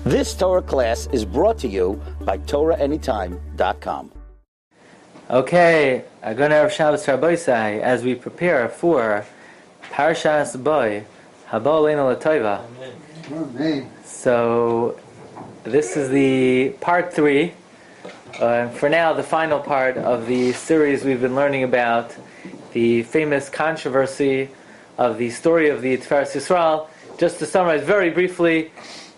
This Torah class is brought to you by TorahAnytime.com. Okay, Agun Erev Shabbos Rabbeisai, as we prepare for Parshas Boy, Haba Aleinu L'Tova. Amen. So, this is the part 3, for now the final part of the series we've been learning about the famous controversy of the story of the Tiferes Yisroel. Just to summarize very briefly,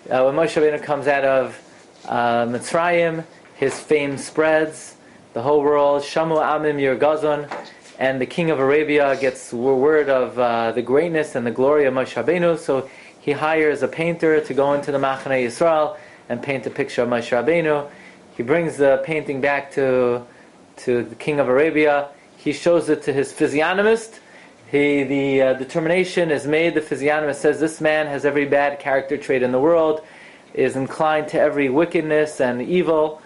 when Moshe Rabbeinu comes out of Mitzrayim, his fame spreads, the whole world, Shamu Amim Yirgazon, and the king of Arabia gets word of the greatness and the glory of Moshe Rabbeinu, so he hires a painter to go into the Machane Yisrael and paint a picture of Moshe Rabbeinu. He brings the painting back to the king of Arabia. He shows it to his physiognomist. The determination is made. The physiognomist says this man has every bad character trait in the world, is inclined to every wickedness and evil,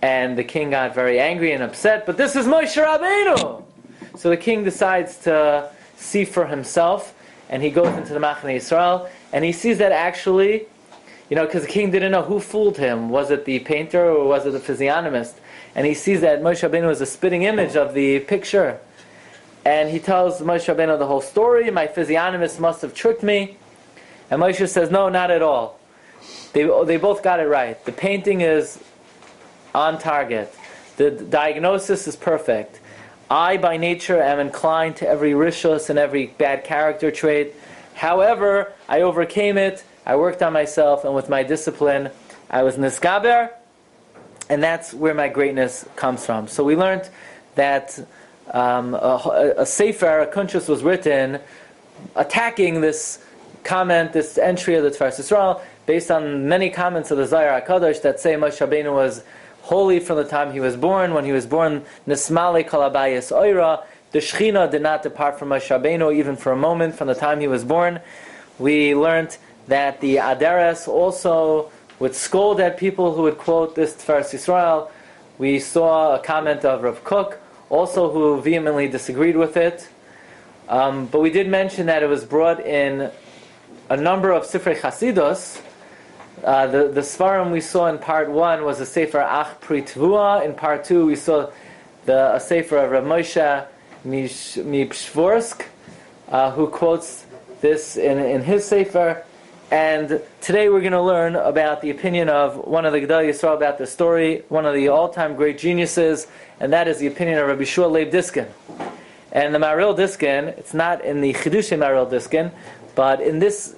and the king got very angry and upset. But this is Moshe Rabbeinu! So the king decides to see for himself, and he goes into the Machane Yisrael, and he sees that actually, because the king didn't know who fooled him. Was it the painter or was it the physiognomist? And he sees that Moshe Rabbeinu is a spitting image of the picture. And he tells Moshe Rabbeinu the whole story. My physiognomist must have tricked me. And Moshe says, no, not at all. They both got it right. The painting is on target. The diagnosis is perfect. I, by nature, am inclined to every rishus and every bad character trait. However, I overcame it. I worked on myself, and with my discipline, I was nisgaber. And that's where my greatness comes from. So we learned that a sefer, a kuntrus, was written attacking this comment, this entry of the Tiferes Yisroel, based on many comments of the Zohar HaKadosh that say Moshe Rabbeinu was holy from the time he was born. When he was born, Nismale Kol Habayis Oira, the Shechina did not depart from Moshe Rabbeinu even for a moment from the time he was born. We learned that the Aderes also would scold at people who would quote this Tiferes Yisroel. We saw a comment of Rav Kook, also who vehemently disagreed with it. But we did mention that it was brought in a number of Sifrei Chasidus. The Svarim we saw in part 1 was a Sefer Ach Pri Tvua. In part 2 we saw a Sefer of Rav Moshe Mipshvorsk, who quotes this in his Sefer. And today we're going to learn about the opinion of one of the Gedolei Yisrael about the story, one of the all-time great geniuses, and that is the opinion of Rabbi Shua Leib Diskin. And the Maril Diskin, it's not in the Chidushei Maril Diskin, but in this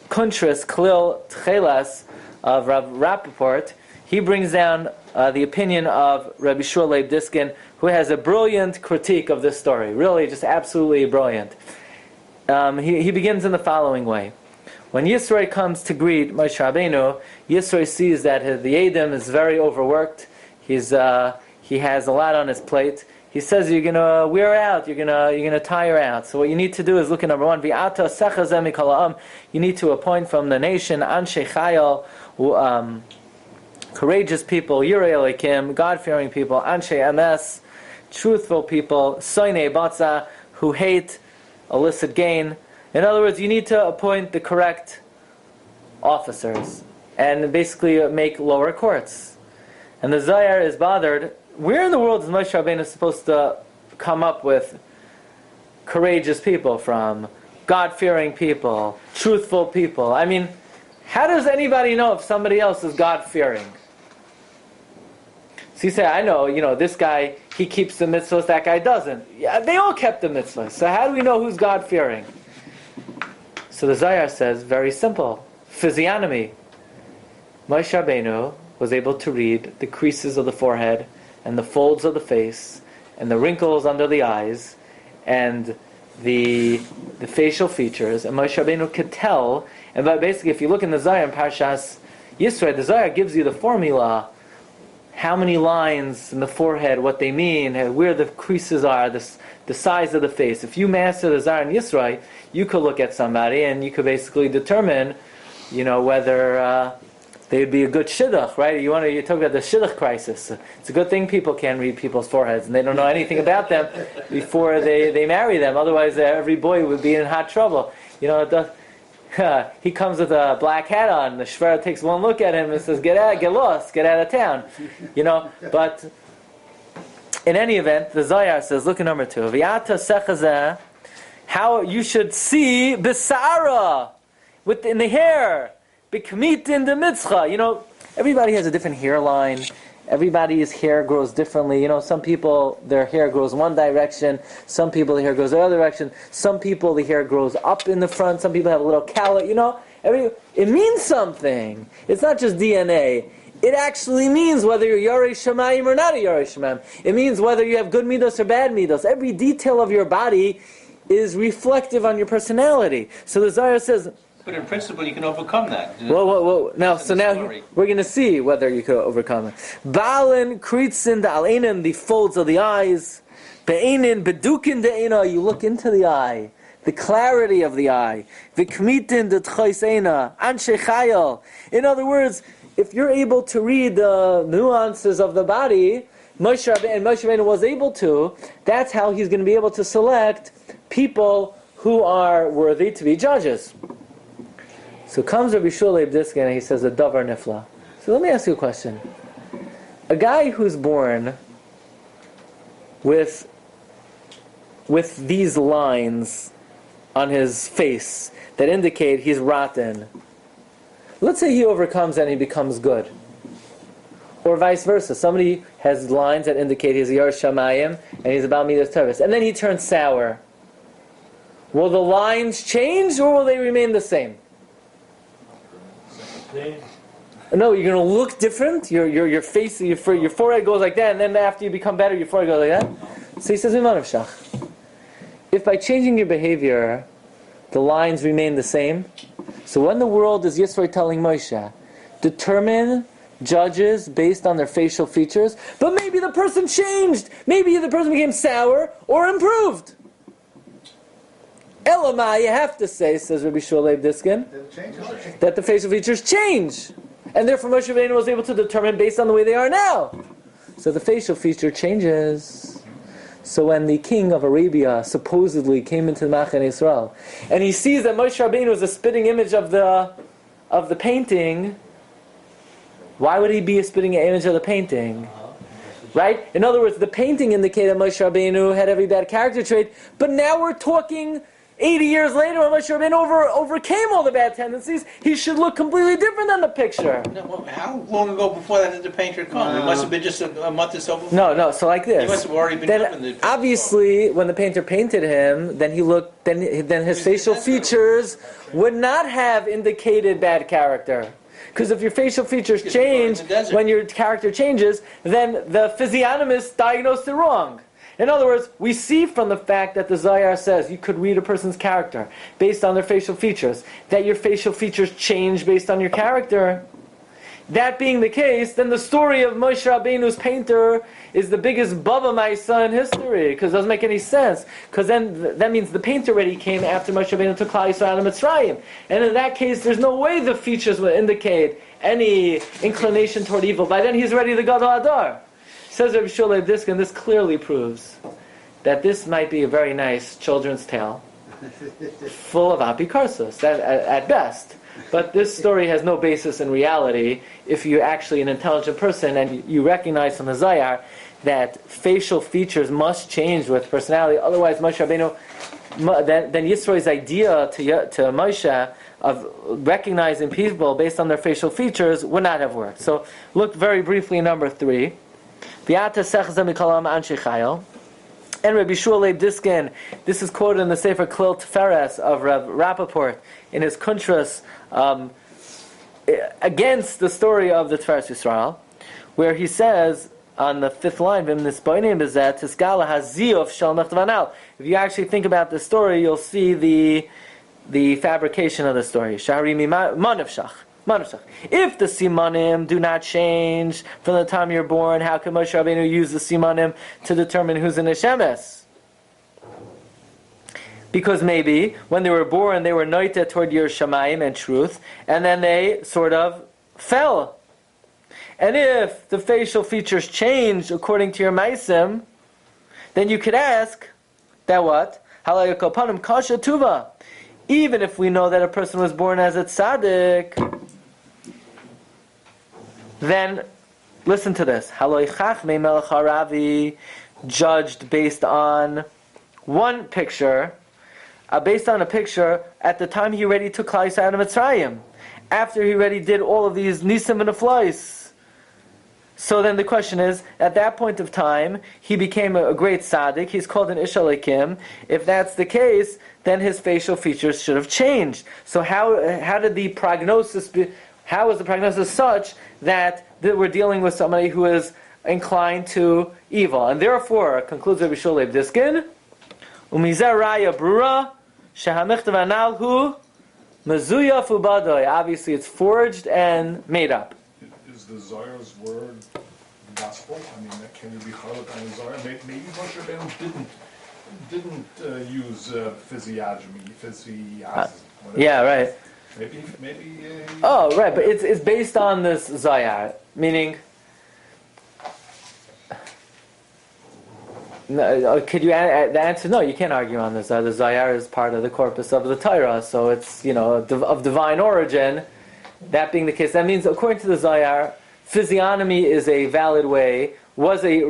Kuntris Klil Tchelas of Rav Rappaport, he brings down the opinion of Rabbi Shua Leib Diskin, who has a brilliant critique of this story. Really, just absolutely brilliant. He begins in the following way. When Yisroel comes to greet Moshe Rabbeinu, Yisroel sees that the Edom is very overworked. He has a lot on his plate. He says, you're going to wear out, you're going to tire out. So what you need to do is look at number 1, V'ata secha zeh mikol ha'am. You need to appoint from the nation Anshe Chayal, courageous people, Yirei Elokim, God-fearing people, Anshe Emes, truthful people, Soinei Batza, who hate illicit gain. In other words, you need to appoint the correct officers and basically make lower courts. And the Zohar is bothered. Where in the world is Moshe Rabbeinu supposed to come up with courageous people from? God-fearing people, truthful people. I mean, how does anybody know if somebody else is God-fearing? So you say, I know, this guy, he keeps the mitzvahs, that guy doesn't. Yeah, they all kept the mitzvahs. So how do we know who's God-fearing? So the Zohar says, very simple, physiognomy. Moshe Rabbeinu was able to read the creases of the forehead and the folds of the face and the wrinkles under the eyes and the facial features. And Moshe Rabbeinu could tell, and basically if you look in the Zohar in Parshas Yisroel, the Zohar gives you the formula, how many lines in the forehead, what they mean, where the creases are, the size of the face. If you master the Zohar in Yisroel, you could look at somebody and you could basically determine, whether they'd be a good shidduch, right? You talk about the shidduch crisis. It's a good thing people can't read people's foreheads and they don't know anything about them before they marry them. Otherwise, every boy would be in hot trouble. he comes with a black hat on. The Shver takes one look at him and says, get lost, get out of town. But in any event, the Zohar says, look at number 2. V'yata sechazeh, how you should see Besara, in the hair. B'kmitin de mitzcha. Everybody has a different hairline. Everybody's hair grows differently. Some people, their hair grows one direction. Some people, the hair goes the other direction. Some people, the hair grows up in the front. Some people have a little callus. It means something. It's not just DNA. It actually means whether you're Yarei Shemayim or not a Yarei Shemayim. It means whether you have good midos or bad midos. Every detail of your body is reflective on your personality. So the Zohar says... But in principle, you can overcome that. Whoa. Now we're going to see whether you can overcome it. Ba'alin kritzin da'aleinin, the folds of the eyes. Be'einin bedukin de'ena, you look into the eye. The clarity of the eye. V'kmitin de'tchoiseina, anshe chayil. In other words, if you're able to read the nuances of the body, Moshe Rabbeinu was able to, that's how he's going to be able to select people who are worthy to be judges. So comes Rabbi Shulei Bdiskin and he says a davar nifla. So let me ask you a question. A guy who's born with these lines on his face that indicate he's rotten, let's say he overcomes and he becomes good. Or vice versa. Somebody has lines that indicate he's Yer Shamayim and he's about Midas Tiferes. And then he turns sour. Will the lines change or will they remain the same? No, you're going to look different. Your face, your forehead goes like that, and then after you become better, your forehead goes like that. So he says, if by changing your behavior, the lines remain the same, so when the world is Yisroel telling Moshe, determine judges based on their facial features, but maybe the person changed. Maybe the person became sour or improved. Elamai, you have to say, says Rabbi Shulei Bdiskin, that the facial features change. And therefore Moshe Rabbeinu was able to determine based on the way they are now. So the facial feature changes. So when the king of Arabia supposedly came into the Machane Yisroel, and he sees that Moshe Rabbeinu is a spitting image of the painting, why would he be a spitting image of the painting? Right? In other words, the painting indicated Moshe Rabbeinu had every bad character trait, but now we're talking 80 years later, when Moshe Rabbeinu overcame all the bad tendencies, he should look completely different than the picture. No, how long ago before that did the painter come? It must have been just a month or so before. No. So like this. He must have already been up in the picture. Obviously, when the painter painted him, then his facial features would not have indicated bad character. Because if your facial features change when your character changes, then the physiognomist diagnosed it wrong. In other words, we see from the fact that the Zohar says you could read a person's character based on their facial features, that your facial features change based on your character. That being the case, then the story of Moshe Rabbeinu's painter is the biggest Baba Maisa in history, because it doesn't make any sense. Because then that means the painter already came after Moshe Rabbeinu took Klal Yisrael out of Mitzrayim. And in that case, there's no way the features will indicate any inclination toward evil. By then he's already the Gadol Adar. Says Rabbi Shulei Bdiskin, this clearly proves that this might be a very nice children's tale, full of apikarsos, at best. But this story has no basis in reality if you're actually an intelligent person and you recognize from the Zohar that facial features must change with personality. Otherwise, Moshe Rabbeinu, then Yisroel's idea to Moshe of recognizing people based on their facial features would not have worked. So look very briefly at number 3. And Rabbi Shulei Bdiskin, this is quoted in the Sefer Klil Tiferes of Rav Rappaport in his Kuntras against the story of the Tiferes Yisrael, where he says on the 5th line, if you actually think about the story, you'll see the fabrication of the story. If the simanim do not change from the time you're born, how can Moshe Rabbeinu use the simanim to determine who's in Neshemes? Because maybe when they were born, they were noita toward your shamayim and truth, and then they sort of fell. And if the facial features changed according to your maisim, then you could ask that what? Halayakopanim kasha tuva. even if we know that a person was born as a tzaddik, then listen to this. Haloi chachmei melech haravi, judged based on one picture, based on a picture at the time he already took Klal Yisrael out of Mitzrayim, after he already did all of these nisim and aflois. So then the question is, at that point of time, he became a great tzaddik. He's called an Ish Elokim. If that's the case, then his facial features should have changed. So how did the prognosis be? How was the prognosis such that we're dealing with somebody who is inclined to evil? And therefore, concludes Rabbi Shulei Diskin, Umizeh raya brura shehamichtav analhu mezuyaf ubadoi. Obviously, it's forged and made up. Is the Zohar's word gospel? I mean, can you be chalak on the Zohar? Maybe Moshe Rabbeinu didn't use physiology. Yeah, right. Maybe. Oh, right, but it's based on this Zohar, meaning. No, could you the answer? No, you can't argue on this. The Zohar is part of the corpus of the Torah, so it's of divine origin. That being the case, that means according to the Zohar, physiognomy is a valid way, was a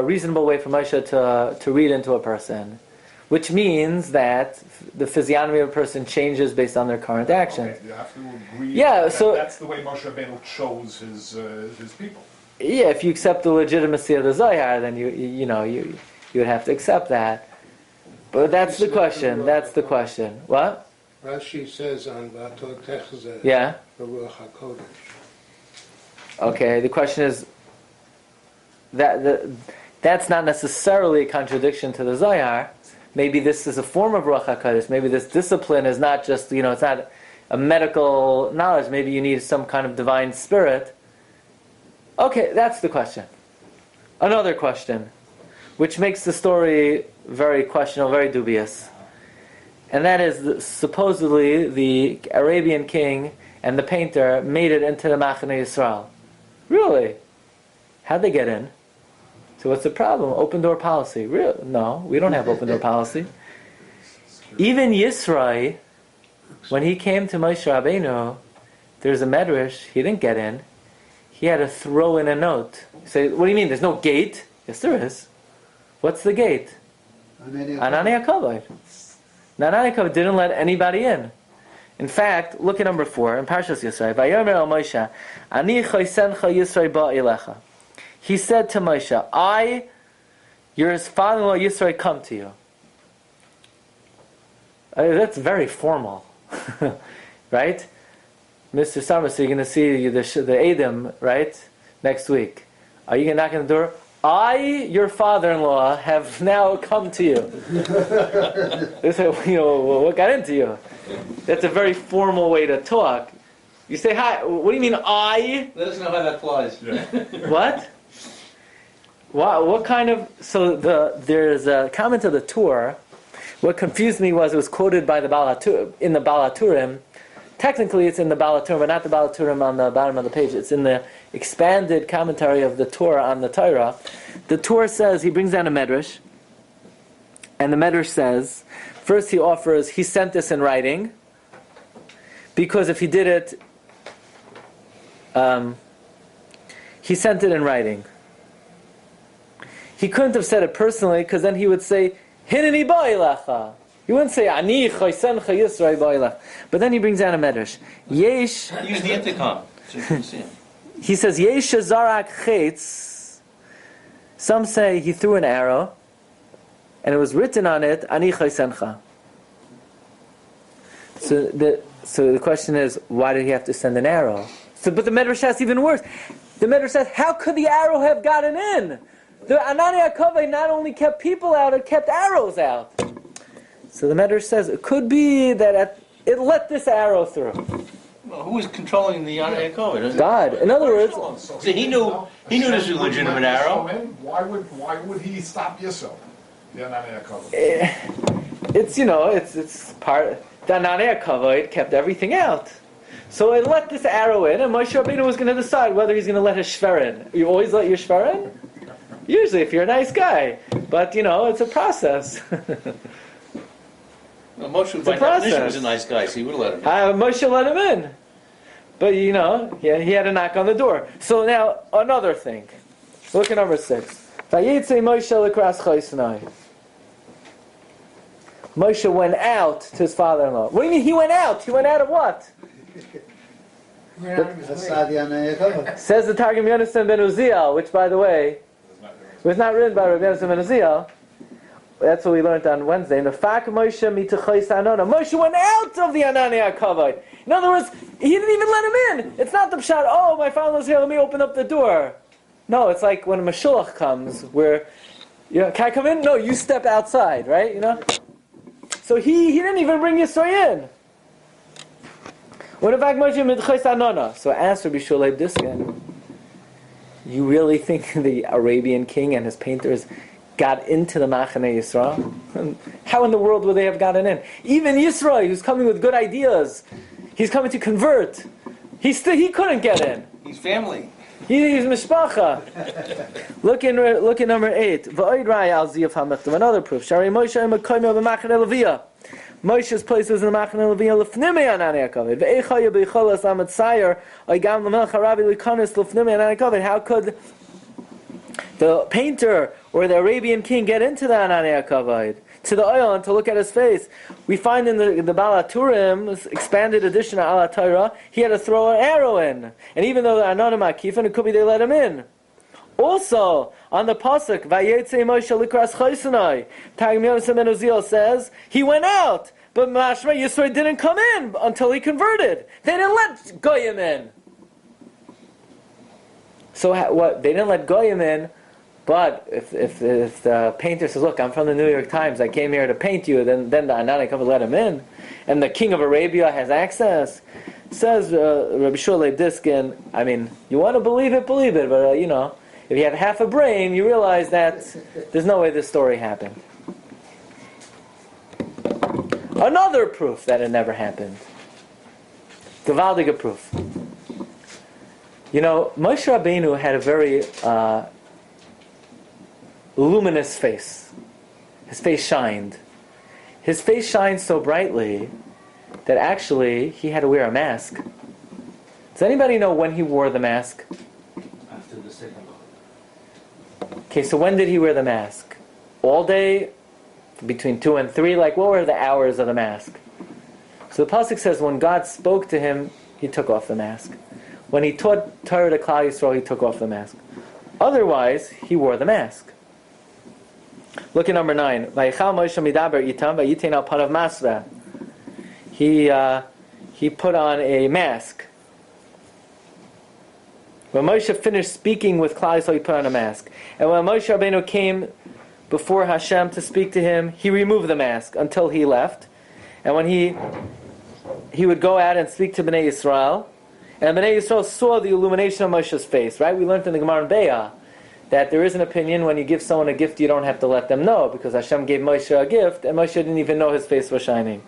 reasonable way for Moshe to read into a person, which means that the physiognomy of a person changes based on their current actions. Okay, you have to agree. Yeah, so that's the way Moshe Rabbeinu chose his people. Yeah, if you accept the legitimacy of the Zohar, then you would have to accept that. But that's the question. That's the question. What? Rashi says on Vatot Techzeh, Yeah. Ruach HaKodesh. Okay, the question is that's not necessarily a contradiction to the Zohar. Maybe this is a form of Ruach HaKodesh. Maybe this discipline is not just, it's not a medical knowledge. Maybe you need some kind of divine spirit. Okay, that's the question. Another question, which makes the story very questionable, very dubious. And that is, supposedly, the Arabian king and the painter made it into the Machane Yisrael. Really? How'd they get in? So what's the problem? Open door policy. No, we don't have open door policy. Even Yisroel, when he came to Moshe Rabbeinu, there's a medrash, he didn't get in. He had to throw in a note. You say, what do you mean? There's no gate? Yes, there is. What's the gate? Anani HaKavod. Anani HaKavod didn't let anybody in. In fact, look at number 4 in Parshas Yisroel. Vayomer el Moshe, Ani chosencha Yisroel ba'elecha. He said to Moshe, your father-in-law Yisroel, come to you. That's very formal, right? Mr. Summer, so you're going to see the Edom, right, next week. Are you going to knock on the door? Your father-in-law, have now come to you. They say, what got into you? That's a very formal way to talk. You say, hi, what do you mean, I? Let us know how that flies. Yeah. What? What kind of... So there's a comment of the Torah. What confused me was it was quoted by in the Baal HaTurim. Technically, it's in the Baal HaTurim, but not the Baal HaTurim on the bottom of the page. It's in the expanded commentary of the Torah on the Torah. The Torah says, he brings down a medrash, and the medrash says, first he sent this in writing, because if he did it, he sent it in writing. He couldn't have said it personally, because then he would say, Hineni ba'ilecha. He wouldn't say, Ani chosencha Yisroel ba'ilech. But then he brings down a medrash. Yesh... Use the intercom, so you can see him. He says, Yesh zarak chetz. Some say he threw an arrow, and it was written on it, Ani chosencha. So the question is, why did he have to send an arrow? But the medrash says even worse. The medrash says, how could the arrow have gotten in? The Anani HaKavod not only kept people out, it kept arrows out. So the medrash says it could be that it let this arrow through. Well, who was controlling the Anani HaKavod? God. In other words, So he knew this was a legitimate arrow. Why would he stop Yisroel? The Anani HaKavod. it's part. The Anani HaKavod kept everything out. So it let this arrow in, and Moshe Rabbeinu was going to decide whether he's going to let his shver in. You always let your shver in? Usually, if you're a nice guy. But, it's a process. Well, Moshe, It's a by definition, process. was a nice guy, so he would have let him in. Moshe let him in. But he had to knock on the door. So now, another thing. Look at number 6. Vayetze Moshe l'kras chosnai. Moshe went out to his father-in-law. What do you mean he went out? He went out of what? Says the Targum Yonasan ben Uziel, which, by the way, was not written by Rabbi Yonasan ben Uziel. That's what we learned on Wednesday. In the Fak Moshe mitachos Anana. Moshe went out of the Anani HaKavod. In other words, he didn't even let him in. It's not the pshat, oh, my father-in-law's here, let me open up the door. No, it's like when a Mashiach comes, where, can I come in? No, you step outside, right? So he didn't even bring Yisroel in. What about Moshe mitachos Anana? So ask Rabbi Shulei Diskin, you really think the Arabian king and his painters got into the Machane Yisrael? How in the world would they have gotten in? Even Yisroel, who's coming with good ideas, he's coming to convert. He couldn't get in. He's family. He's mishpacha. Look in number 8. V'oid raya al ziyav ha'mechtav. Another proof. Shari Moshe emakoyme b'machane Leviyah. Moshe's place was in the Machane Leviyah lefnimei anani hakavod. Ve'echaya b'yicholas amatzayer oigam l'melech harabi l'kanis lefnimei anani hakavod. How could the painter or the Arabian king get into the Anani HaKavod, to the oil, and to look at his face? We find in the Baal HaTurim, expanded edition of Al HaTorah, he had to throw an arrow in. And even though the Anonim HaKifin, it could be they let him in. Also, on the Pasuk, Vayetze Moshe l'kras chosnai, Targum Yonasan ben Uziel says, he went out, but Mashma Yisroel didn't come in until he converted. They didn't let Goyim in. So what? They didn't let Goyim in. But if the painter says, look, I'm from the New York Times, I came here to paint you, then the Anani HaKavod let him in, and the king of Arabia has access, says Rabbi Shulei Diskin, I mean, you want to believe it, but if you have half a brain, you realize that there's no way this story happened. Another proof that it never happened. Gewaldige proof. Moshe Rabbeinu had a very luminous face. His face shined. His face shined so brightly that actually he had to wear a mask. Does anybody know when he wore the mask? After the second one. Okay, so when did he wear the mask? All day? Between 2 and 3? What were the hours of the mask? So the Pasuk says when God spoke to him, he took off the mask. When he taught Torah to Klal Yisrael, he took off the mask. Otherwise, he wore the mask. Look at number 9. Vayichal Moshe midaber itam vayitein al panav masveh. He put on a mask. When Moshe finished speaking with Klal Yisrael, he put on a mask. And when Moshe Rabbeinu came before Hashem to speak to him, he removed the mask until he left. And when he would go out and speak to Bnei Yisrael, and Bnei Yisrael saw the illumination of Moshe's face, right? We learned in the Gemara in Be'ah that there is an opinion when you give someone a gift, you don't have to let them know, because Hashem gave Moshe a gift, and Moshe didn't even know his face was shining.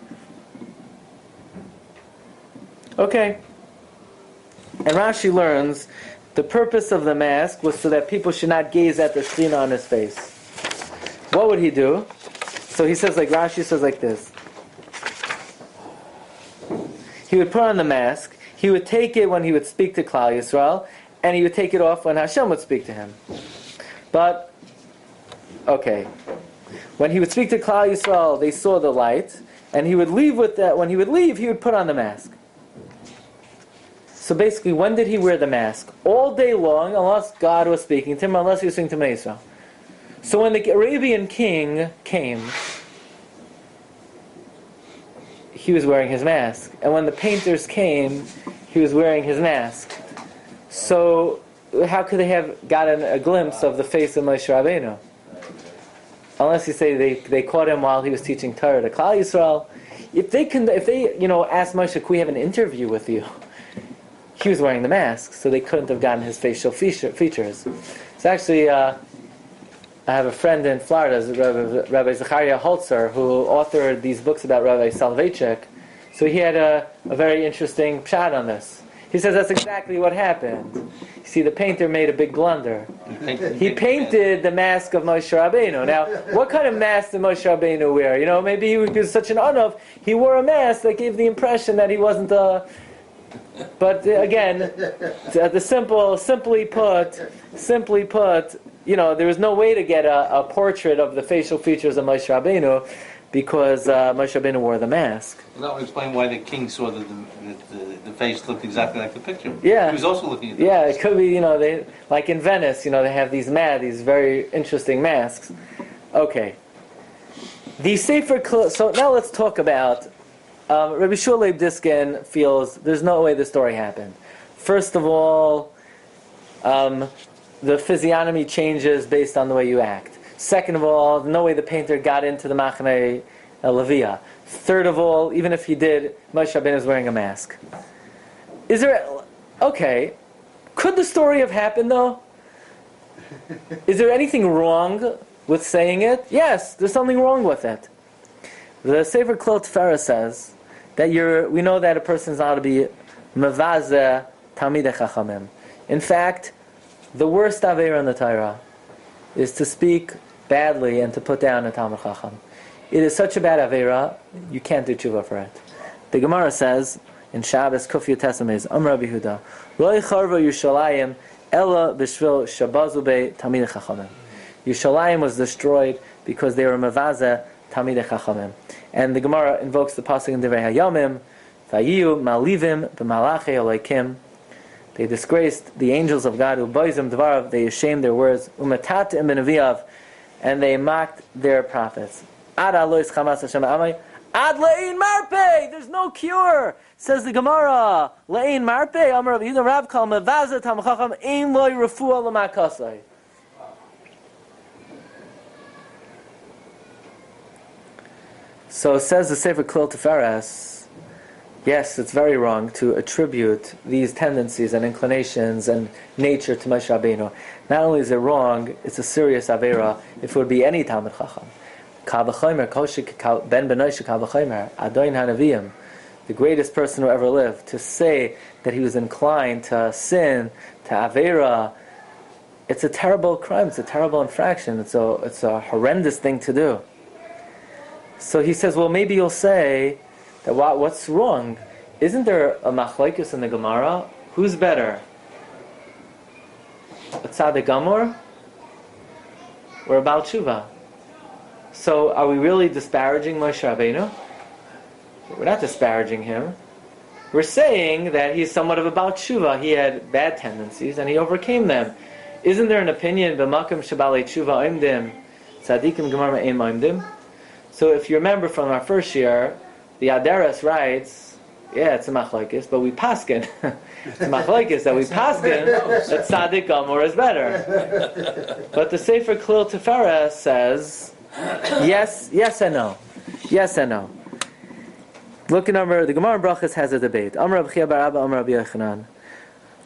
Okay. And Rashi learns the purpose of the mask was so that people should not gaze at the Shekhinah on his face. What would he do? So he says, Rashi says like this. He would put on the mask, he would take it when he would speak to Klal Yisrael, and he would take it off when Hashem would speak to him. But, okay, when he would speak to Klal Yisrael, they saw the light, and he would leave with that. When he would leave, he would put on the mask. So basically, when did he wear the mask? All day long, unless God was speaking to him, unless he was speaking to Bnei Yisrael. So when the Arabian king came, he was wearing his mask. And when the painters came, he was wearing his mask. So how could they have gotten a glimpse of the face of Moshe Rabbeinu? Unless you say they caught him while he was teaching Torah to Klal Yisrael. If they asked Moshe, "Could we have an interview with you?" He was wearing the mask, so they couldn't have gotten his facial features. So actually, I have a friend in Florida, Rabbi Zechariah Holzer, who authored these books about Rabbi Soloveitchik. So he had a very interesting pshat on this. He says that's exactly what happened. He See, the painter made a big blunder. He painted the mask of Moshe Rabbeinu. Now, what kind of mask did Moshe Rabbeinu wear? Maybe he was such an unav. He wore a mask that gave the impression that he wasn't a. But again, simply put, there was no way to get a portrait of the facial features of Moshe Rabbeinu because Moshe Rabbeinu wore the mask. Well, that would explain why the king saw that the face looked exactly like the picture. Yeah. He was also looking at the Yeah, face. it could be, they, like in Venice, they have these very interesting masks. Okay. The Sefer so now let's talk about, Rabbi Shua Leib Diskin feels there's no way the story happened. First of all, the physiognomy changes based on the way you act. Second of all, no way the painter got into the Machane Levia. Third of all, even if he did, Moshe Rabbeinu is wearing a mask. Could the story have happened though? Is there anything wrong with saying it? Yes, there's something wrong with it. The Sefer Klal Tiferes says that we know that a person is allowed to be mevaze talmidei chachamim. In fact, the worst aveira in the Torah is to speak badly and to put down a Talmid Chacham. It is such a bad aveira, you can't do tshuva for it. The Gemara says in Shabbos Kuf Yutes Amez, Amar Rabbi Yehuda, Lo yicharva Yerushalayim ela b'shvil shabazu bei Talmidei Chachamim. Yerushalayim was destroyed because they were mevaze Talmidei Chachamim. And the Gemara invokes the pasuk in Divrei Hayomim, Vayiyu malivim b'malachei Elokim. They disgraced the angels of God, u'boizim dvarav, they ashamed their words, u'matatim b'neviav, and they mocked their prophets. Ad alois chamas Hashem amay, ad le'in marpei, there's no cure, says the Gemara. Le'in marpei, amar Rabbi Yehuda Rav kal mevazeh talmid chacham, ein loy refuah l'makasai. So says the Sefer Klal Tiferes, yes, it's very wrong to attribute these tendencies and inclinations and nature to Moshe Rabbeinu. Not only is it wrong, it's a serious avera if it would be any Talmid Chacham. Kal v'chomer, ben benoishe kal v'chomer, Adoin HaNeviim, the greatest person who ever lived, to say that he was inclined to sin, to avera, it's a terrible crime, it's a terrible infraction, it's a horrendous thing to do. So he says, well, maybe you'll say that what's wrong? Isn't there a machlokes in the Gemara? Who's better? A tzaddik gamor or a Baal Tshuva? So are we really disparaging Moshe Rabbeinu? We're not disparaging him. We're saying that he's somewhat of a Baal Tshuva. He had bad tendencies and he overcame them. Isn't there an opinion, b'makom shebalei tshuva oimdim, tzaddikim gemar me'im oimdim? So if you remember from our first year, the Aderes writes, yeah, it's a machlokes, but we paskin. It's a machlokes that we paskin that tzaddik gamor is better. But the Sefer Klal Tiferes says, yes and no. Yes and no. Look at the Gemara Brachas has a debate. Amar Rabbi Chia bar Abba, Amar Rabbi Yochanan.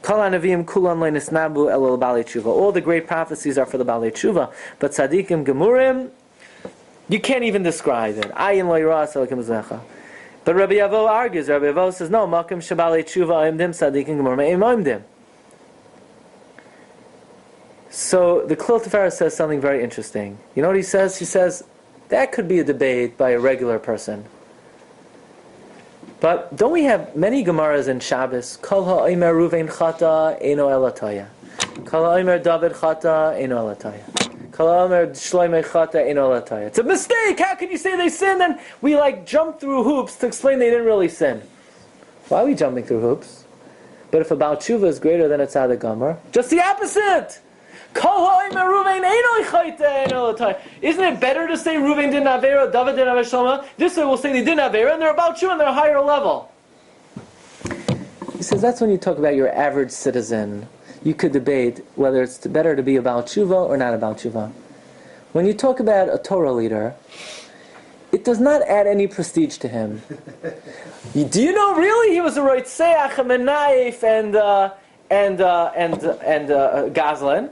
Kol hanavim kulan le'nisnabu el balei tshuva. All the great prophecies are for the balei tshuva, but tzaddikim gemurim, you can't even describe it. Ayin lo yiras elokim zecha. But Rabbi Avo argues. Rabbi Avo says, no, makom shabalei tshuva oimdim tzaddikim gemurim me'im oimdim. So the Klal Tiferes says something very interesting. You know what he says? He says, that could be a debate by a regular person. But don't we have many Gemaras in Shabbos? Kol ha'omer Ruvain chata eino elataya. Kol ha'omer David chata eino elataya. Kol ha'omer Shloimeh chata eino elataya. It's a mistake! How can you say they sinned? And we jump through hoops to explain they didn't really sin. Why are we jumping through hoops? But if a Baal Tshuva is greater than a Tzaddik Gamor, just the opposite! Isn't it better to say Ruvain didn't avera, David didn't avera Shlomo? This way we'll say they didn't avera, and they're about you, and they're a higher level. He says that's when you talk about your average citizen. You could debate whether it's better to be a Baal Tshuva or not a Baal Tshuva. When you talk about a Torah leader, it does not add any prestige to him. Do you know really he was a Roitzeach, a Menayef, and Gazlan?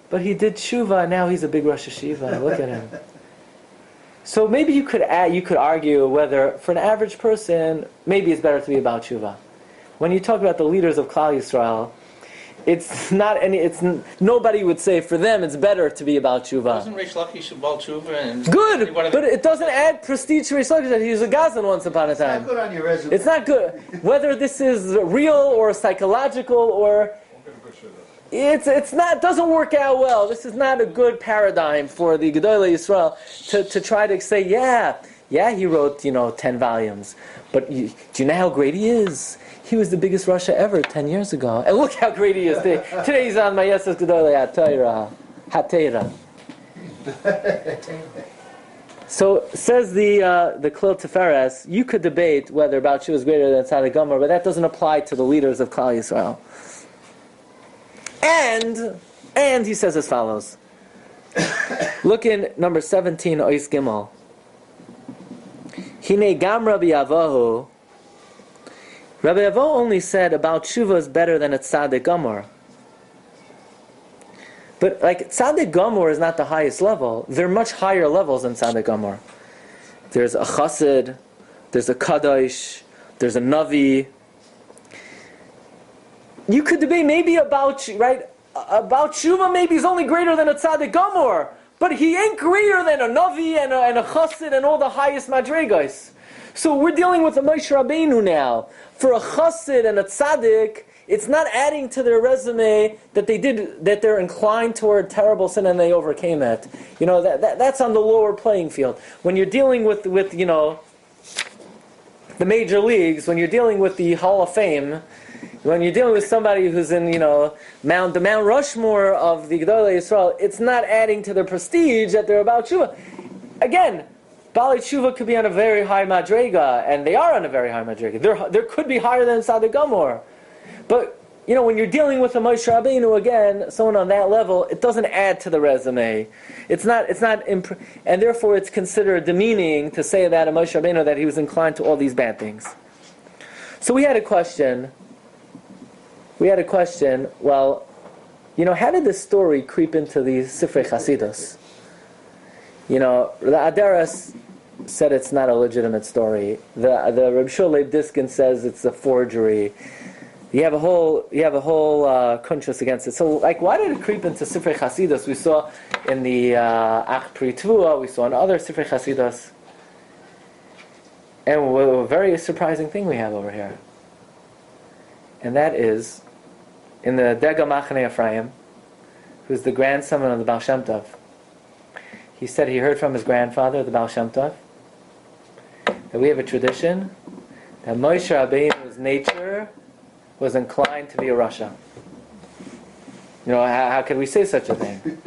But he did tshuva, and now he's a big Rosh Hashiva. Look at him. So maybe you could argue whether, for an average person, maybe it's better to be about tshuva. When you talk about the leaders of Klal Yisrael, it's not any. Nobody would say for them it's better to be about tshuva. Wasn't Reish Lakish a Baal Tshuva? And Good, but it doesn't add prestige to Reish Lakish that he was a Gazan once upon a time. It's not good on your resume. It's not good. Whether this is real or psychological or it's not, doesn't work out well. This is not a good paradigm for the Gedolei Yisrael to try to say, yeah, he wrote 10 volumes, but do you know how great he is? He was the biggest Russia ever 10 years ago, and look how great he is today. Today he's on Mayesas Gedolei Hateira. So says the Klil Tiferes, you could debate whether Baal Tshuva is greater than Tzaddik Gomer, but that doesn't apply to the leaders of Klal Yisrael. And he says as follows. Look in number 17, Ois Gimel. Hine gam Rabbi Avohu. Rabbi Avohu only said about Tshuva is better than a Tzaddik Gomer. But Tzaddik Gomer is not the highest level. There are much higher levels than Tzaddik Gomer. There's a Chassid, there's a Kadosh, there's a Navi. You could debate maybe about Tshuva maybe he's only greater than a Tzaddik Gomer, but he ain't greater than a Navi and a Chassid and all the highest Madregas. So we're dealing with a Moshe Rabbeinu now. For a Chassid and a Tzaddik, it's not adding to their resume that they're inclined toward terrible sin and they overcame it. That's on the lower playing field. When you're dealing with the major leagues, when you're dealing with the Hall of Fame, when you're dealing with somebody who's in, the Mount Rushmore of the Gedolei Yisrael, it's not adding to their prestige that they're about Tshuva. Again, Baalei Tshuva could be on a very high Madrega, and they are on a very high Madrega. There could be higher than Tzaddik Gomer. But, when you're dealing with a Moshe Rabbeinu, again, someone on that level, it doesn't add to the resume. And therefore it's considered demeaning to say about a Moshe Rabbeinu that he was inclined to all these bad things. So we had a question. Well, how did this story creep into the Sifrei Chasidus? The Aderes said it's not a legitimate story. The Rabbi Shulei Diskin says it's a forgery. You have a whole kuntrus against it. So, why did it creep into Sifrei Chasidus? We saw in the Ach Pri Tvua, we saw in other Sifrei Chasidus. And a very surprising thing we have over here. And that is, in the Dega Machane Ephraim, who's the grandson of the Baal Shem Tov, he said he heard from his grandfather, the Baal Shem Tov, that we have a tradition that Moshe Rabbeinu's nature was inclined to be a Rasha. How could we say such a thing?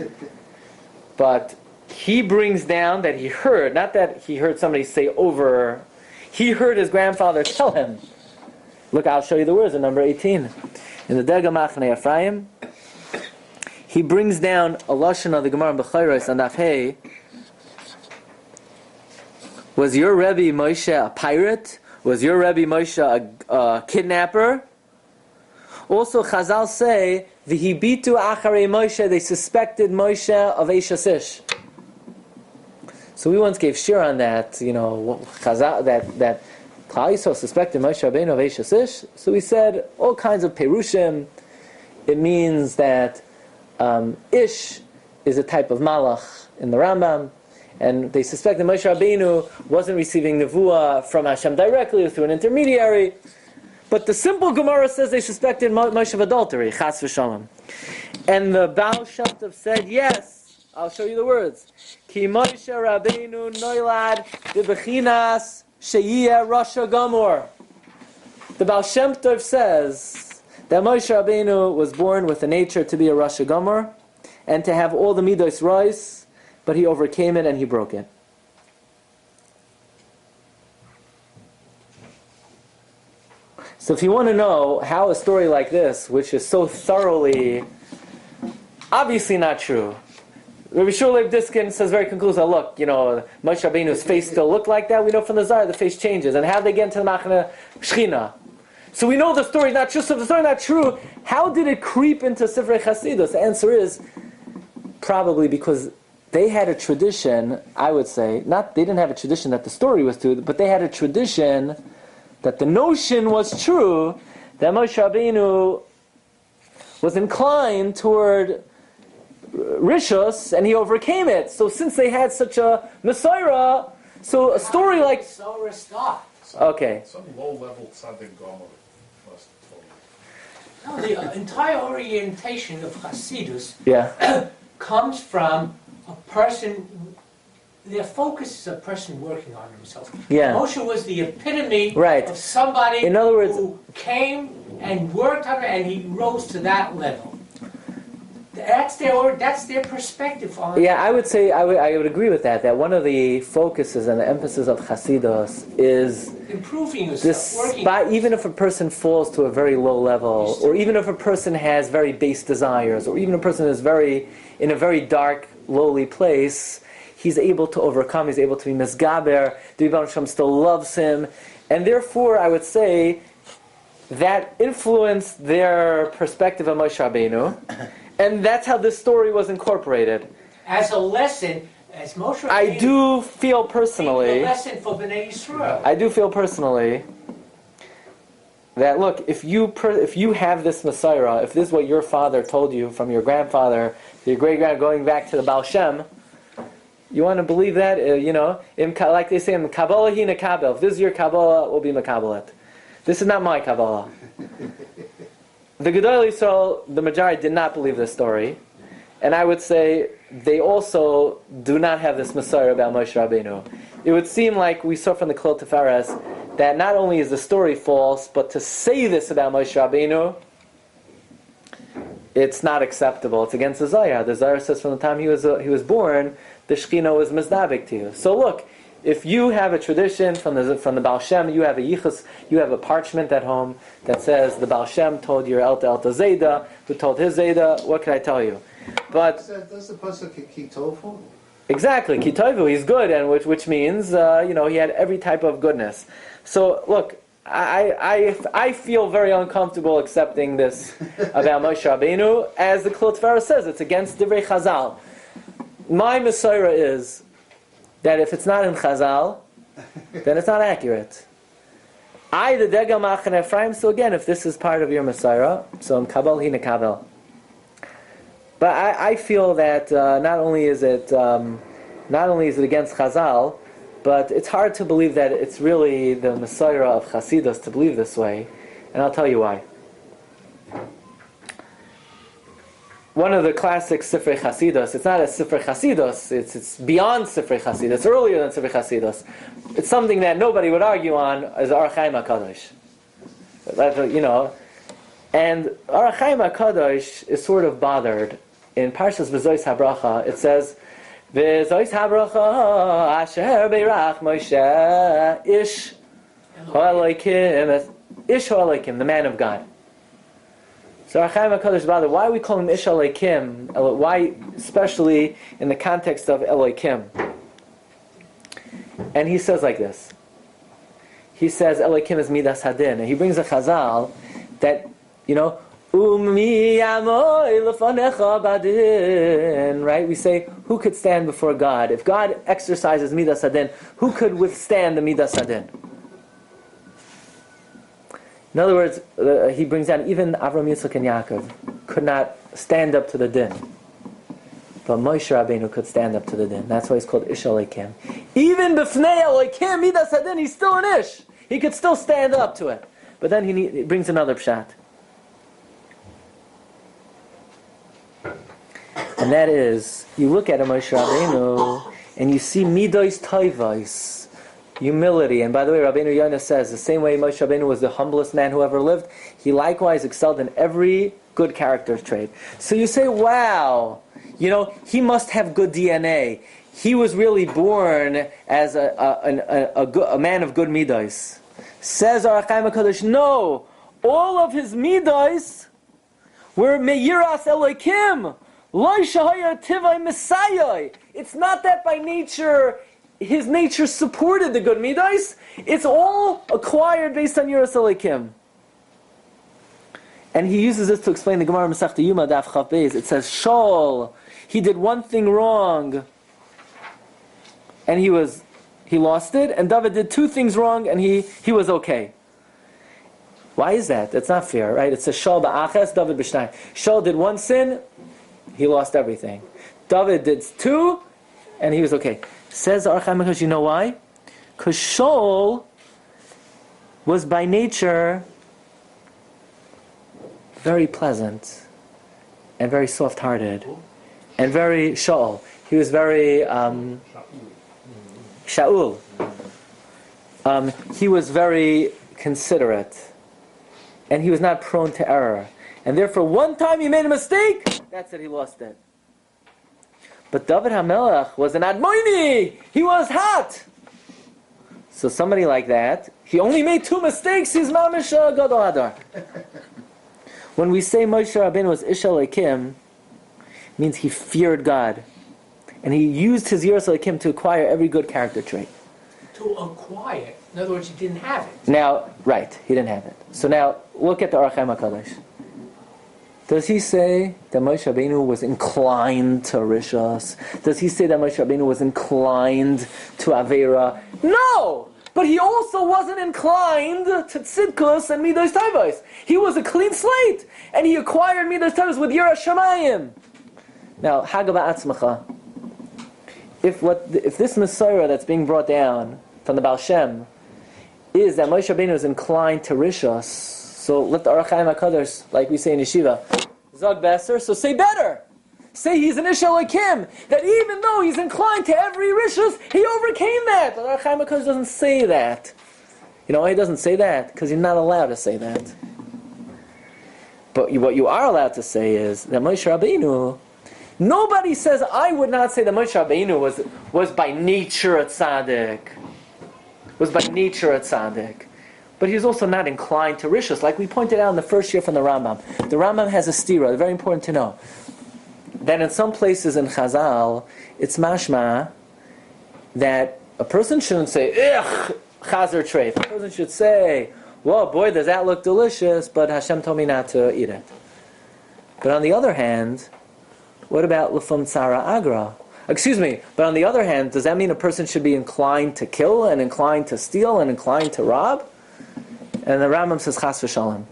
But he brings down that he heard, not that he heard somebody say over, he heard his grandfather tell him. Look, I'll show you the words in number 18. In the Dega Machane Ephraim, he brings down a lashon of the Gemara in Bechayros on Daf Hey. Was your Rebbe Moshe a pirate? Was your Rebbe Moshe a kidnapper? Also, Chazal say, V'hibitu acharei Moshe, they suspected Moshe of Eishes Ish. So we once gave shir on that, Chazal, that Klal Yisrael suspected Moshe Rabbeinu of Eishes Ish. So we said all kinds of perushim. It means that Ish is a type of malach in the Rambam, and they suspect that Moshe Rabbeinu wasn't receiving nevuah from Hashem directly or through an intermediary. But the simple Gemara says they suspected Moshe of adultery, chas v'shalom. And the Baal Shem Tov said, yes, I'll show you the words. Ki Moshe Rabbeinu noilad bebechinas sheyiyeh Rasha Gomor. The Baal Shem Tov says that Moshe Rabbeinu was born with the nature to be a Rasha Gomor and to have all the midos rois, but he overcame it and he broke it. So if you want to know how a story like this, which is so thoroughly, obviously not true, Rabbi Shulei Diskin says very conclusively, look, Moshe Rabbeinu's face still looked like that. We know from the Zohar the face changes. And how did they get into the Machane Shechina? So we know the story is not true. So if the story is not true, how did it creep into Sifrei Chasidus? The answer is probably because they had a tradition, I would say, they didn't have a tradition that the story was true, but they had a tradition that the notion was true that Moshe Rabbeinu was inclined toward Rishus, and he overcame it. So since they had such a Messiah, so a story like... Okay. Some low-level tzaddik gomer must have told No, the entire orientation of Hasidus Yeah. comes from a person, their focus is a person working on himself. Yeah. Moshe was the epitome Right. of somebody In other words, who came and worked on it, and he rose to that level. That's their perspective on it. Yeah, I would say I would agree with that. That one of the focuses and the emphasis of Hasidus is Improving yourself, this. working. Even if a person falls to a very low level, or even if a person has very base desires, or even a person is in a very dark, lowly place, he's able to overcome. He's able to be misgaber. The Rebbe Shem still loves him, and therefore, I would say that influenced their perspective of Moshe Rabbeinu. And that's how this story was incorporated. As a lesson, as Moshe I do feel personally... a lesson for Bnei Yisroel. I do feel personally that, look, if you have this Messiah, if this is what your father told you from your grandfather, your great-grandfather, going back to the Baal Shem, you want to believe that? Like they say, in Kabbalah hi nekabel. If this is your Kabbalah, we'll be mekabelet. This is not my Kabbalah. The Gedolei Yisrael, the majority, did not believe this story. And I would say they also do not have this Messiah about Moshe Rabbeinu. It would seem like we saw from the Klal Tiferes that not only is the story false, but to say this about Moshe Rabbeinu, it's not acceptable. It's against the Zohar. The Zohar says from the time he was born, the Shekhinah was mizdabek to you. So look, if you have a tradition from the Baal Shem, you have a yichus, you have a parchment at home that says the Baal Shem told your Elta Zayda, who told his Zayda, what can I tell you? But Does the pasuk Kitofu? exactly, Kitovu, he's good, and which means he had every type of goodness. So look, I feel very uncomfortable accepting this about Moshe Rabbeinu, as the Klal Tiferes says, it's against Divrei Chazal. My Messiah is that if it's not in Chazal, then it's not accurate. The Degel Machaneh Ephraim, so again, if this is part of your Messiah, so in Kabbalah hi nekabel. But I feel that not only is it against Chazal, but it's hard to believe that it's really the Messiah of Chasidus to believe this way, and I'll tell you why. One of the classic Sifrei Chasidus, it's not a Sifrei Chasidus, it's beyond Sifrei Chasidus, it's earlier than Sifrei Chasidus. It's something that nobody would argue on as Ar Chaim HaKadosh. And Ar Chaim HaKadosh is sort of bothered. In Parshas V'zois HaBracha, it says, V'zois HaBracha asher beirach Moshe ish ha'elokim, the man of God. So Ar Chaim HaKadosh is bothered. Why are we calling him Ish Elokim? Why, especially in the context of Elokim? And he says like this. He says Elokim is Midas Hadin. And he brings a Chazal that, Umi amoy lefanecha badin, right? We say, who could stand before God? If God exercises Midas Hadin, who could withstand the Midas Hadin? In other words, he brings down even Avram, Yitzchak, and Yaakov could not stand up to the din. But Moshe Rabbeinu could stand up to the din. That's why he's called Ish Elokim. Even b'fnei Elokim, Midas Hadin, he's still an Ish. He could still stand up to it. But then he brings another pshat. And that is, you look at a Moshe Rabbeinu, and you see Midos Toivos, humility. And by the way, Rabbeinu Yonah says, the same way Moshe Rabbeinu was the humblest man who ever lived, he likewise excelled in every good character trait. So you say, wow, he must have good DNA. He was really born as a man of good midos. Says Ar Chaim HaKadosh, no, all of his midos were meyiras Elokim, lo shahaya tivai Messiah. It's not that by nature his nature supported the good midos. It's all acquired based on Yiras Elokim. And he uses this to explain the Gemara Masechta Yuma Daf Chav Beis. It says, Shaul, he did one thing wrong, and he lost it, and David did two things wrong, and he was okay. Why is that? That's not fair, right? It's a Shaul ba'aches, David b'shnayim. Shaul did one sin, he lost everything. David did two, and he was okay. Says the Ohr HaChaim HaKadosh, you know why? Because Shaul was by nature very pleasant and very soft-hearted and very Shaul. He was very Shaul. He was very considerate, and he was not prone to error. And therefore, one time he made a mistake, that's it, he lost it. But David HaMelech was an Admoini. He was hot. So somebody like that, he only made 2 mistakes, he's Mamish Gadol Hadar. When we say Moshe Rabbeinu was Ish Elokim, it means he feared God. And he used his Yiras Elokim to acquire every good character trait. To acquire. In other words, he didn't have it. Now, right, he didn't have it. So now, look at the Ohr HaChaim HaKadosh. Does he say that Moshe Rabbeinu was inclined to Rishos? Does he say that Moshe Rabbeinu was inclined to Aveira? No! But he also wasn't inclined to Tzidkus and Midos Tavos. He was a clean slate, and he acquired Midos Tavos with Yiras Shamayim. Now, Hagaba Atzmacha. If this Messiah that's being brought down from the Baal Shem is that Moshe Rabbeinu is inclined to Rishos, so let the Ohr HaChaim HaKadosh, like we say in Yeshiva, Zog Besser, so say better. Say he's an Ish Elokim, that even though he's inclined to every Rishos, he overcame that. But the Ohr HaChaim HaKadosh doesn't say that. You know why he doesn't say that? Because you're not allowed to say that. But what you are allowed to say is that Moshe Rabbeinu, nobody says, I would not say that Moshe Rabbeinu was by nature a tzaddik. Was by nature a tzaddik. But he's also not inclined to Rishos, like we pointed out in the first year from the Rambam. The Rambam has a stira, very important to know. That in some places in Chazal, it's mashma that a person shouldn't say, Ugh, chazer treif. A person should say, whoa, boy, does that look delicious, but Hashem told me not to eat it. But on the other hand, what about Lefum Tzara Agra? Excuse me, but on the other hand, does that mean a person should be inclined to kill and inclined to steal and inclined to rob? And the Rambam says, Chas v'shalom.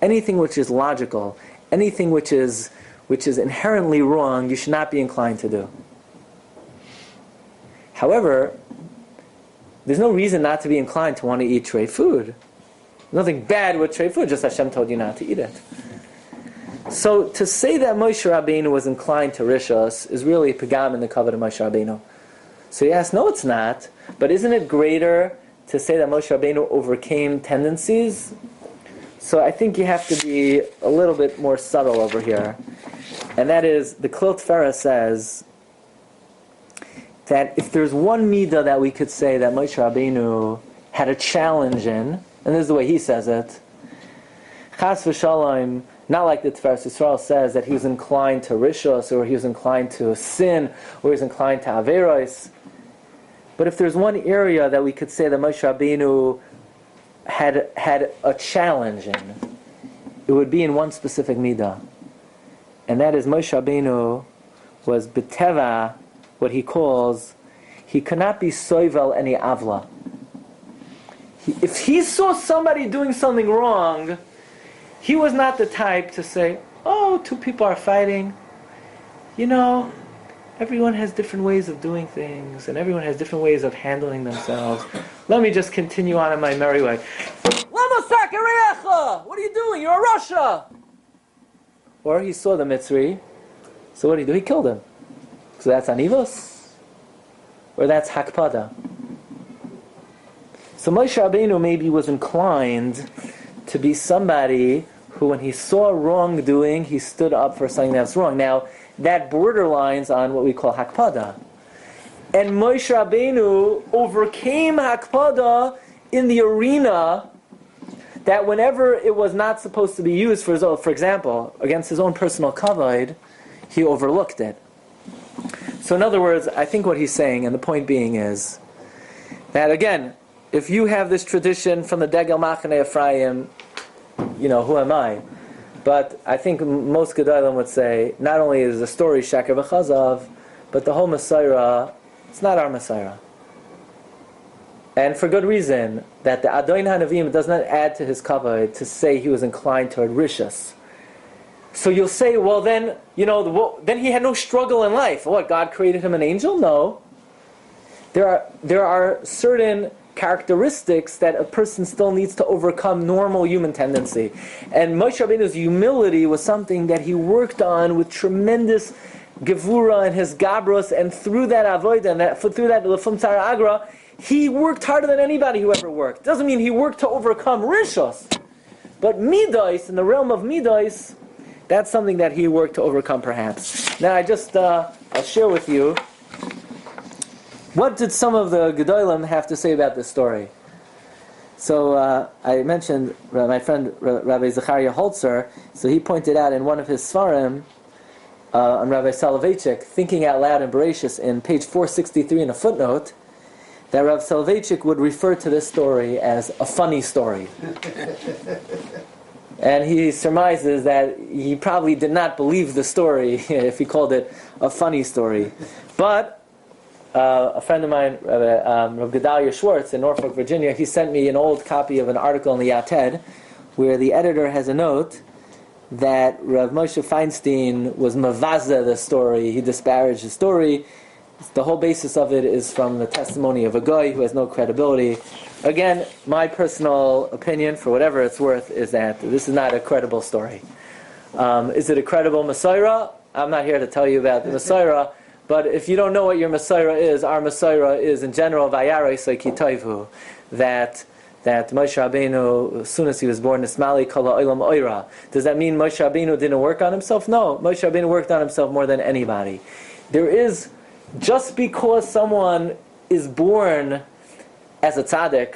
Anything which is logical, anything which is inherently wrong, you should not be inclined to do. However, there's no reason not to be inclined to want to eat trei food. There's nothing bad with trei food, just Hashem told you not to eat it. So to say that Moshe Rabbeinu was inclined to Rishos is really a pagam in the covenant of Moshe Rabbeinu. So you ask, no it's not, but isn't it greater to say that Moshe Rabbeinu overcame tendencies? So I think you have to be a little bit more subtle over here. And that is, the Klil Tiferes says that if there's one midah that we could say that Moshe Rabbeinu had a challenge in, and this is the way he says it, Chas v'shalom, not like the Tiferes Yisroel says that he was inclined to Rishos, or he was inclined to sin, or he was inclined to Averos. But if there's one area that we could say that Moshe Rabbeinu had a challenge in, it would be in one specific midah. And that is Moshe Rabbeinu was beteva, what he calls, he cannot be soivel any avla. If he saw somebody doing something wrong, he was not the type to say, oh, 2 people are fighting. You know, everyone has different ways of doing things, and everyone has different ways of handling themselves. Let me just continue on in my merry way. What are you doing? You're a Russia! Or he saw the Mitzri, so what did he do? He killed him. So that's anivos? Or that's hakpada? So Moshe Rabbeinu maybe was inclined to be somebody who, when he saw wrongdoing, he stood up for something that's wrong. Now, that borderlines on what we call hakpada. And Moshe Rabbeinu overcame hakpada in the arena that whenever it was not supposed to be used for example, against his own personal kavod, he overlooked it. So in other words, I think what he's saying, and the point being is, that again, if you have this tradition from the Degel Machane Ephraim, you know, who am I? But I think most Gedolim would say, not only is the story Shaker v'Chazav, but the whole Messiah, it's not our Messiah. and for good reason, that the Adon HaNeviim does not add to his kavod to say he was inclined toward rishus. So you'll say, well then, then he had no struggle in life. What, God created him an angel? No. There are certain characteristics that a person still needs to overcome normal human tendency. And Moshe Rabbeinu's humility was something that he worked on with tremendous gevura and his gabros, and through that avodah, and through that lefum tzara agra, he worked harder than anybody who ever worked. Doesn't mean he worked to overcome rishos, but midos, in the realm of midos, that's something that he worked to overcome perhaps. Now I'll share with you, what did some of the Gedolim have to say about this story? So I mentioned my friend Rabbi Zechariah Holzer, so he pointed out in one of his svarim on Rabbi Soloveitchik, Thinking Out Loud in Bereshis, in page 463 in a footnote, that Rabbi Soloveitchik would refer to this story as a funny story. And he surmises that he probably did not believe the story if he called it a funny story. But a friend of mine, Rabbi Gedalia Schwartz in Norfolk, Virginia, he sent me an old copy of an article in the Yated where the editor has a note that Rav Moshe Feinstein was mavaza the story. He disparaged the story. The whole basis of it is from the testimony of a guy who has no credibility. Again, my personal opinion, for whatever it's worth, is that this is not a credible story. Is it a credible Messiah? I'm not here to tell you about the Messiah, but if you don't know what your Messiah is, our Messiah is in general Vayarei Kitayvu, that Moshe Rabbeinu, as soon as he was born, Nismali Kala Olam Oira. Does that mean Moshe Rabbeinu didn't work on himself? No, Moshe Rabbeinu worked on himself more than anybody. There is, just because someone is born as a tzaddik,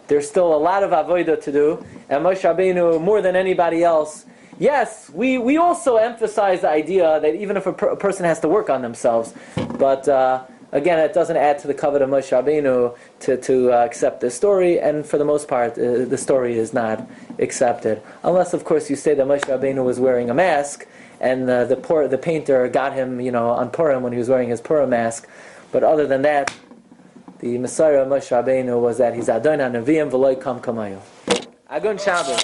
there's still a lot of avodah to do, and Moshe Rabbeinu, more than anybody else, yes, we also emphasize the idea that even if a person has to work on themselves, but again, it doesn't add to the covet of Moshe Rabbeinu to accept this story, and for the most part, the story is not accepted. Unless, of course, you say that Moshe Rabbeinu was wearing a mask, and the painter got him, on Purim when he was wearing his Purim mask. But other than that, the Messiah of Moshe Rabbeinu was that he's Adon HaNeviim v'lo kam kamayu. Agun Shabbos.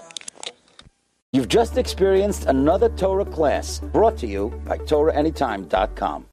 You've just experienced another Torah class brought to you by TorahAnytime.com.